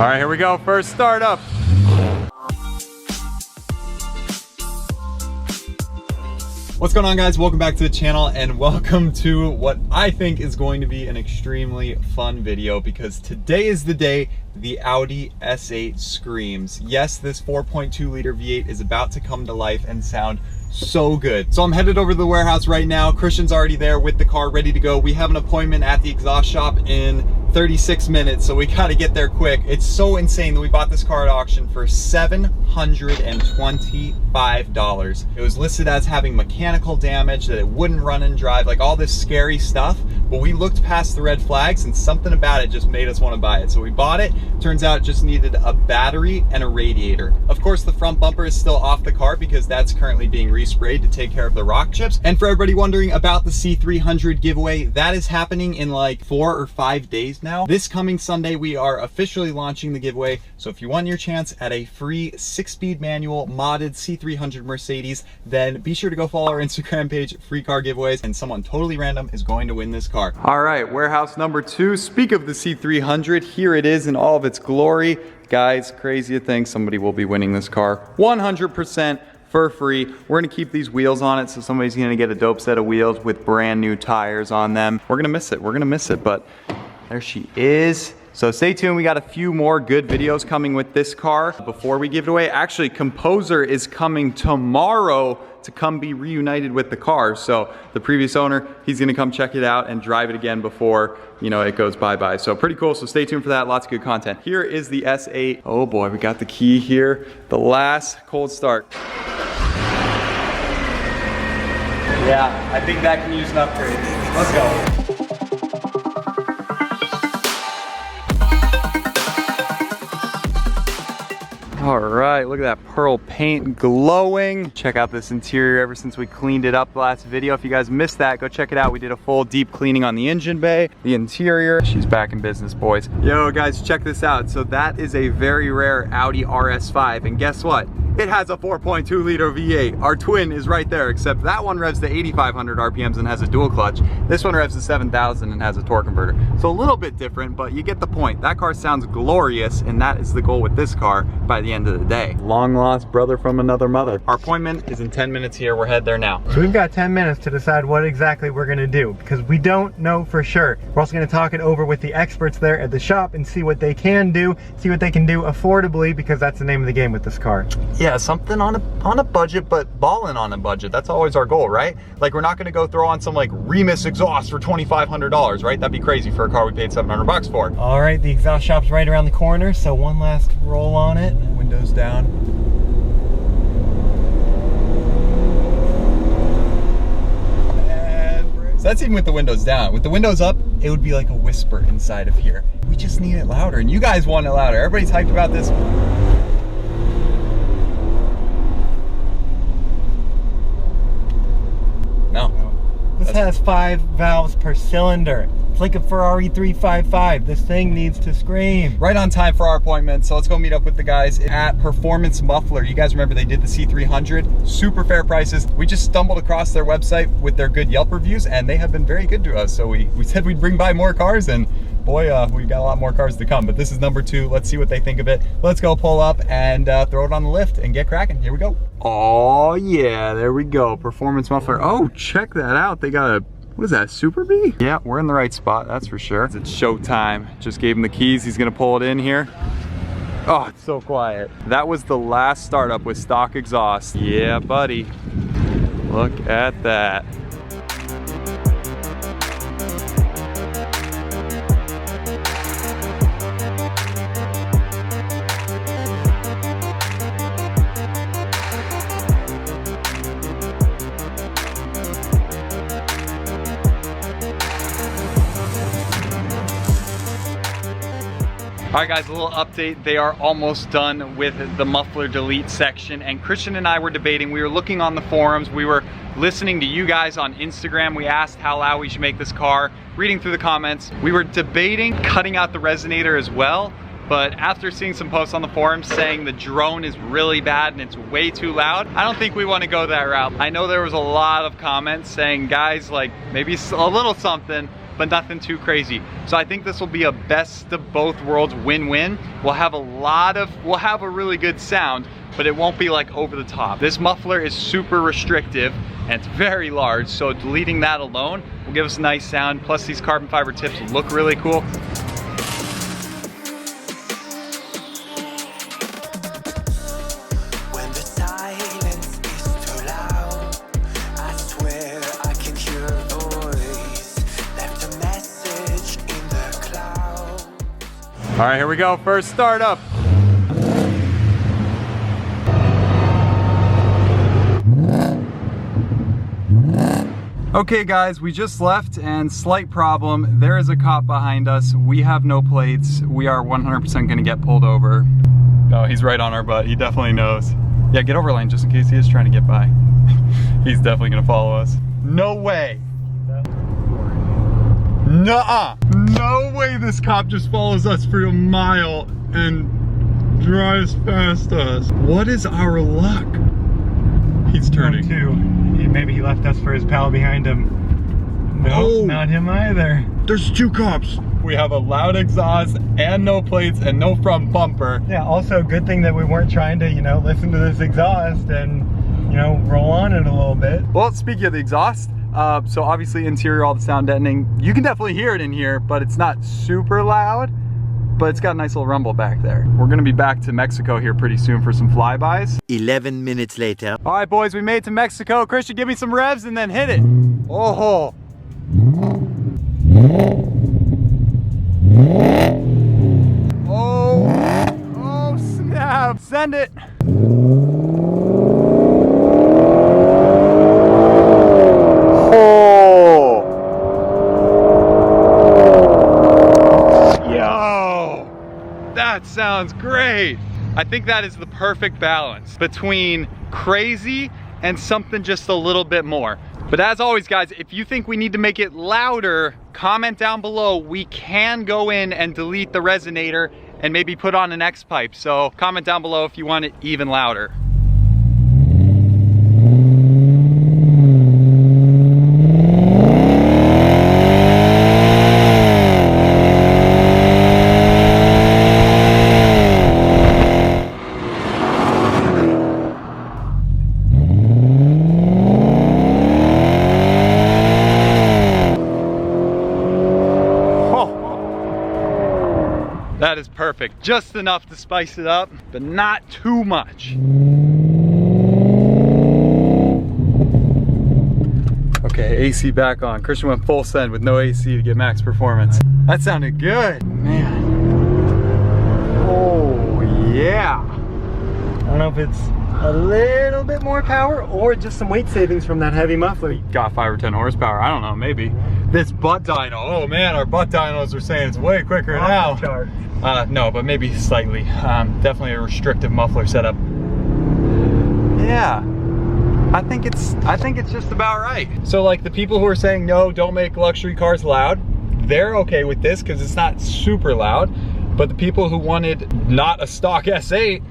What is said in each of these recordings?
right, here we go. First startup. What's going on, guys? Welcome back to the channel and welcome to what I think is going to be an extremely fun video, because today is the day the Audi S8 screams. Yes, this 4.2 liter V8 is about to come to life and sound so good. So I'm headed over to the warehouse right now. Christian's already there with the car ready to go. We have an appointment at the exhaust shop in 36 minutes, so we gotta get there quick. It's so insane that we bought this car at auction for $725. It was listed as having mechanical damage, that it wouldn't run and drive, like all this scary stuff. But we looked past the red flags and something about it just made us want to buy it. So we bought it. Turns out it just needed a battery and a radiator. Of course, the front bumper is still off the car because that's currently being resprayed to take care of the rock chips. And for everybody wondering about the C300 giveaway, that is happening in like 4 or 5 days now. This coming Sunday, we are officially launching the giveaway. So if you want your chance at a free 6-speed manual modded C300 Mercedes, then be sure to go follow our Instagram page, Free Car Giveaways, and someone totally random is going to win this car. All right, warehouse number 2. Speak of the C300, here it is in all of its glory. Guys, crazy to think somebody will be winning this car 100% for free. We're gonna keep these wheels on it, so somebody's gonna get a dope set of wheels with brand new tires on them. We're gonna miss it, but there she is. So stay tuned, we got a few more good videos coming with this car before we give it away. Actually, Composer is coming tomorrow to come be reunited with the car. So the previous owner, he's gonna come check it out and drive it again before, you know, it goes bye-bye. So pretty cool, so stay tuned for that, lots of good content. Here is the S8. Oh boy, we got the key here. The last cold start. Yeah, I think that can use an upgrade. Let's go. All right, look at that pearl paint glowing. Check out this interior ever since we cleaned it up the last video. If you guys missed that, go check it out. We did a full deep cleaning on the engine bay, the interior. She's back in business, boys. Yo, guys, check this out. So that is a very rare Audi RS5, and guess what? It has a 4.2 liter V8. Our twin is right there, except that one revs to 8,500 RPMs and has a dual clutch. This one revs to 7,000 and has a torque converter. So a little bit different, but you get the point. That car sounds glorious, and that is the goal with this car by the end of the day. Long lost brother from another mother. Our appointment is in 10 minutes here. We're headed there now. So we've got 10 minutes to decide what exactly we're gonna do, because we don't know for sure. We're also gonna talk it over with the experts there at the shop and see what they can do, see what they can do affordably, because that's the name of the game with this car. Yeah, something on a budget, but balling on a budget. That's always our goal, right? Like, we're not gonna go throw on some like Remus exhaust for $2,500, right? That'd be crazy for a car we paid 700 bucks for. All right, the exhaust shop's right around the corner, so one last roll on it. Windows down. So that's even with the windows down. With the windows up, it would be like a whisper inside of here. We just need it louder, and you guys want it louder. Everybody's hyped about this. No. This has 5 valves per cylinder. It's like a Ferrari 355. This thing needs to scream. Right on time for our appointment, so let's go meet up with the guys at Performance Muffler. You guys remember they did the C300, super fair prices. We just stumbled across their website with their good Yelp reviews, and they have been very good to us. So we said we'd bring by more cars, and boy, we got a lot more cars to come, but this is number 2. Let's see what they think of it. Let's go pull up and throw it on the lift and get cracking. Here we go. Oh yeah, there we go. Performance Muffler. Oh, check that out. They got a, what is that, Super Bee? Yeah, we're in the right spot, that's for sure. It's showtime. Just gave him the keys. He's gonna pull it in here. Oh, it's so quiet. That was the last startup with stock exhaust. Yeah, buddy. Look at that. All right guys, a little update. They are almost done with the muffler delete section, and Christian and I were debating. We were looking on the forums, we were listening to you guys on Instagram. We asked how loud we should make this car, reading through the comments. We were debating cutting out the resonator as well, but after seeing some posts on the forums saying the drone is really bad and it's way too loud, I don't think we want to go that route. I know there was a lot of comments saying, guys, like maybe a little something, but nothing too crazy. So I think this will be a best of both worlds win-win. We'll have a really good sound, but it won't be like over the top. This muffler is super restrictive and it's very large, so deleting that alone will give us a nice sound. Plus these carbon fiber tips look really cool. All right, here we go, first startup. Okay guys, we just left and slight problem. There is a cop behind us. We have no plates. We are 100% gonna get pulled over. Oh, he's right on our butt. He definitely knows. Yeah, get over lane just in case he is trying to get by. He's definitely gonna follow us. No way. Nuh-uh. No way this cop just follows us for a mile and drives past us. What is our luck? He's turning. Maybe he left us for his pal behind him. Nope, oh, not him either. There's two cops. We have a loud exhaust and no plates and no front bumper. Yeah, also good thing that we weren't trying to, you know, listen to this exhaust and, you know, roll on it a little bit. Well, speaking of the exhaust, so obviously interior, all the sound deadening, you can definitely hear it in here, but it's not super loud, but it's got a nice little rumble back there. We're gonna be back to Mexico here pretty soon for some flybys. 11 minutes later. All right, boys, we made it to Mexico. Christian, give me some revs and then hit it. Oh. Oh, snap. Send it. That sounds great. I think that is the perfect balance between crazy and something just a little bit more. But as always, guys, if you think we need to make it louder, comment down below. We can go in and delete the resonator and maybe put on an X pipe. So comment down below if you want it even louder. That is perfect. Just enough to spice it up, but not too much. Okay, AC back on. Christian went full send with no AC to get max performance. That sounded good, man. Oh, yeah. I don't know if it's a little bit more power or just some weight savings from that heavy muffler. Got 5 or 10 horsepower, I don't know, maybe. This butt dyno, oh man, our butt dynos are saying it's way quicker now. No, but maybe slightly. Definitely a restrictive muffler setup. Yeah, I think it's just about right. So like the people who are saying no, don't make luxury cars loud, they're okay with this because it's not super loud. But the people who wanted not a stock S8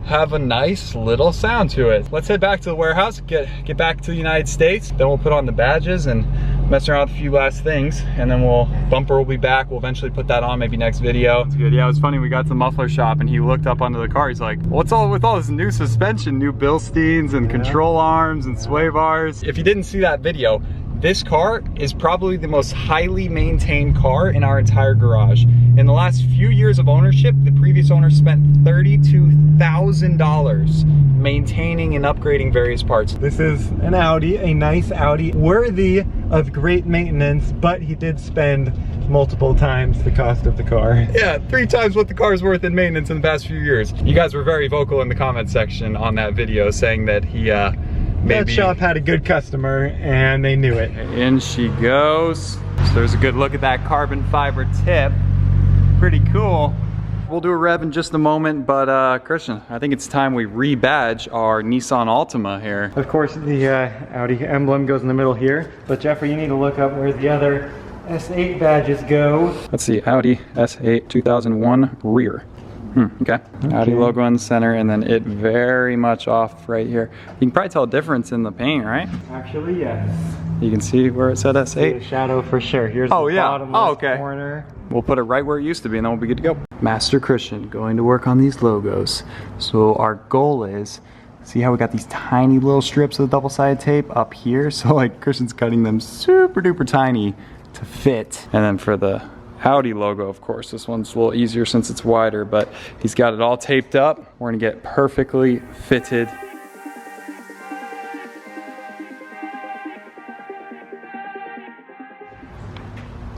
have a nice little sound to it. Let's head back to the warehouse, get back to the United States. Then we'll put on the badges and mess around with a few last things, and then bumper will be back. We'll eventually put that on maybe next video. That's good. Yeah, it was funny. We got to the muffler shop and he looked up onto the car. He's like, what's all with all this new suspension, new Bilsteins and control arms and sway bars? If you didn't see that video, this car is probably the most highly maintained car in our entire garage. In the last few years of ownership, the previous owner spent $32,000 maintaining and upgrading various parts. This is an Audi, a nice Audi, worthy of great maintenance, but he did spend multiple times the cost of the car. Yeah, 3 times what the car is worth in maintenance in the past few years. You guys were very vocal in the comment section on that video saying that he that shop had a good customer and they knew it. In she goes. So there's a good look at that carbon fiber tip. Pretty cool. We'll do a rev in just a moment, but Christian, I think it's time we rebadge our Nissan Altima here. Of course, the Audi emblem goes in the middle here, but Jeffrey, you need to look up where the other S8 badges go. Let's see, Audi S8 2001 rear. Okay. Audi logo in the center, and then it very much off right here. You can probably tell a difference in the paint, right? Actually, yes. You can see where it said S8. The shadow for sure. Here's the bottom corner. We'll put it right where it used to be, and then we'll be good to go. Master Christian going to work on these logos. So our goal is, see how we got these tiny little strips of double-sided tape up here? So like Christian's cutting them super duper tiny to fit. And then for the Audi logo, of course, this one's a little easier since it's wider, but he's got it all taped up. We're gonna get perfectly fitted.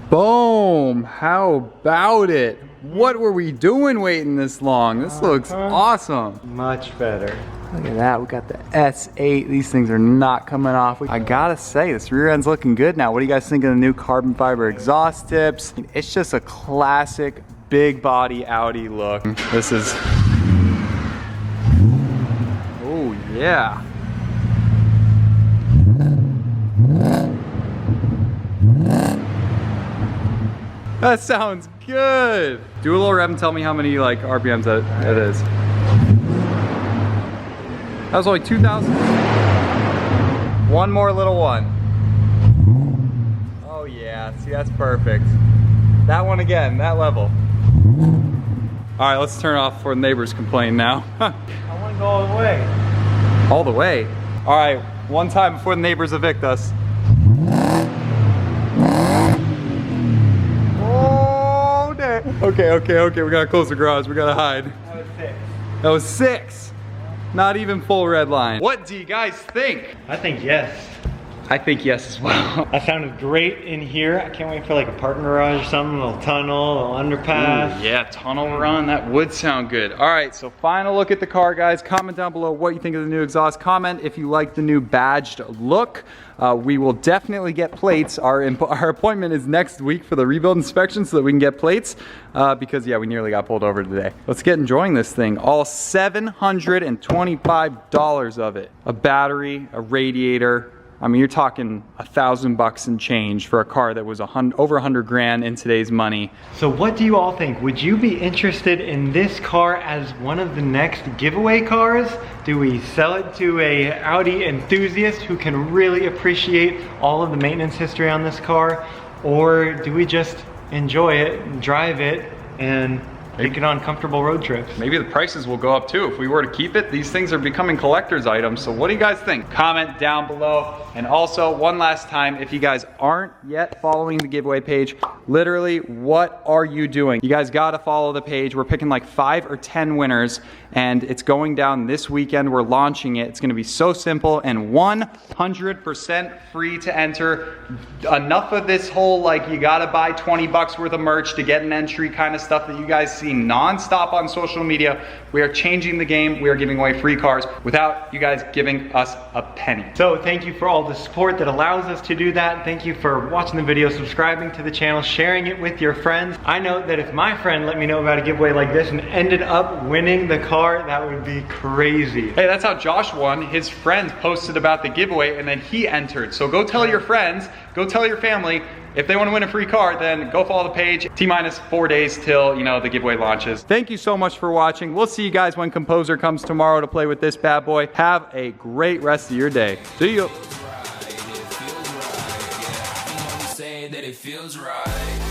Boom! How about it? What were we doing waiting this long? This looks awesome. Much better. Look at that, we got the S8. These things are not coming off. I gotta say, this rear end's looking good now. What do you guys think of the new carbon fiber exhaust tips? It's just a classic big body Audi look. This is, oh yeah. That sounds good. Do a little rev and tell me how many like RPMs that is. That was only 2,000. One more little one. Oh yeah, see that's perfect. That one again, that level. All right, let's turn it off before the neighbors complain now. I want to go all the way. All the way? All right, one time before the neighbors evict us. Oh, damn. Okay, we gotta close the garage, we gotta hide. That was 6. That was 6. Not even full red line. What do you guys think? I think yes. I think yes as well. That sounded great in here. I can't wait for like a parking garage or something, a little tunnel, a little underpass. Ooh, yeah, tunnel run, that would sound good. All right, so final look at the car, guys. Comment down below what you think of the new exhaust. Comment if you like the new badged look. We will definitely get plates. Our appointment is next week for the rebuild inspection so that we can get plates because yeah, we nearly got pulled over today. Let's get enjoying this thing. All $725 of it. A battery, a radiator. I mean, you're talking $1,000 and change for a car that was over 100 grand in today's money. So what do you all think? Would you be interested in this car as one of the next giveaway cars? Do we sell it to a Audi enthusiast who can really appreciate all of the maintenance history on this car? Or do we just enjoy it, drive it, and take it on comfortable road trips? Maybe the prices will go up too if we were to keep it. These things are becoming collector's items. So what do you guys think? Comment down below. And also, one last time, if you guys aren't yet following the giveaway page, literally, what are you doing? You guys gotta follow the page. We're picking like 5 or 10 winners, and it's going down this weekend. We're launching it. It's gonna be so simple and 100% free to enter. Enough of this whole, like, you gotta buy 20 bucks worth of merch to get an entry kind of stuff that you guys see non-stop on social media. We are changing the game. We are giving away free cars without you guys giving us a penny. So thank you for all the support that allows us to do that. Thank you for watching the video, subscribing to the channel, sharing it with your friends. I know that if my friend let me know about a giveaway like this and ended up winning the car, that would be crazy. Hey, that's how Josh won. His friends posted about the giveaway and then he entered. So go tell your friends, go tell your family. If they want to win a free car, then go follow the page. T-minus 4 days till, you know, the giveaway launches. Thank you so much for watching. We'll see you guys when Composer comes tomorrow to play with this bad boy. Have a great rest of your day. See you. That it feels right.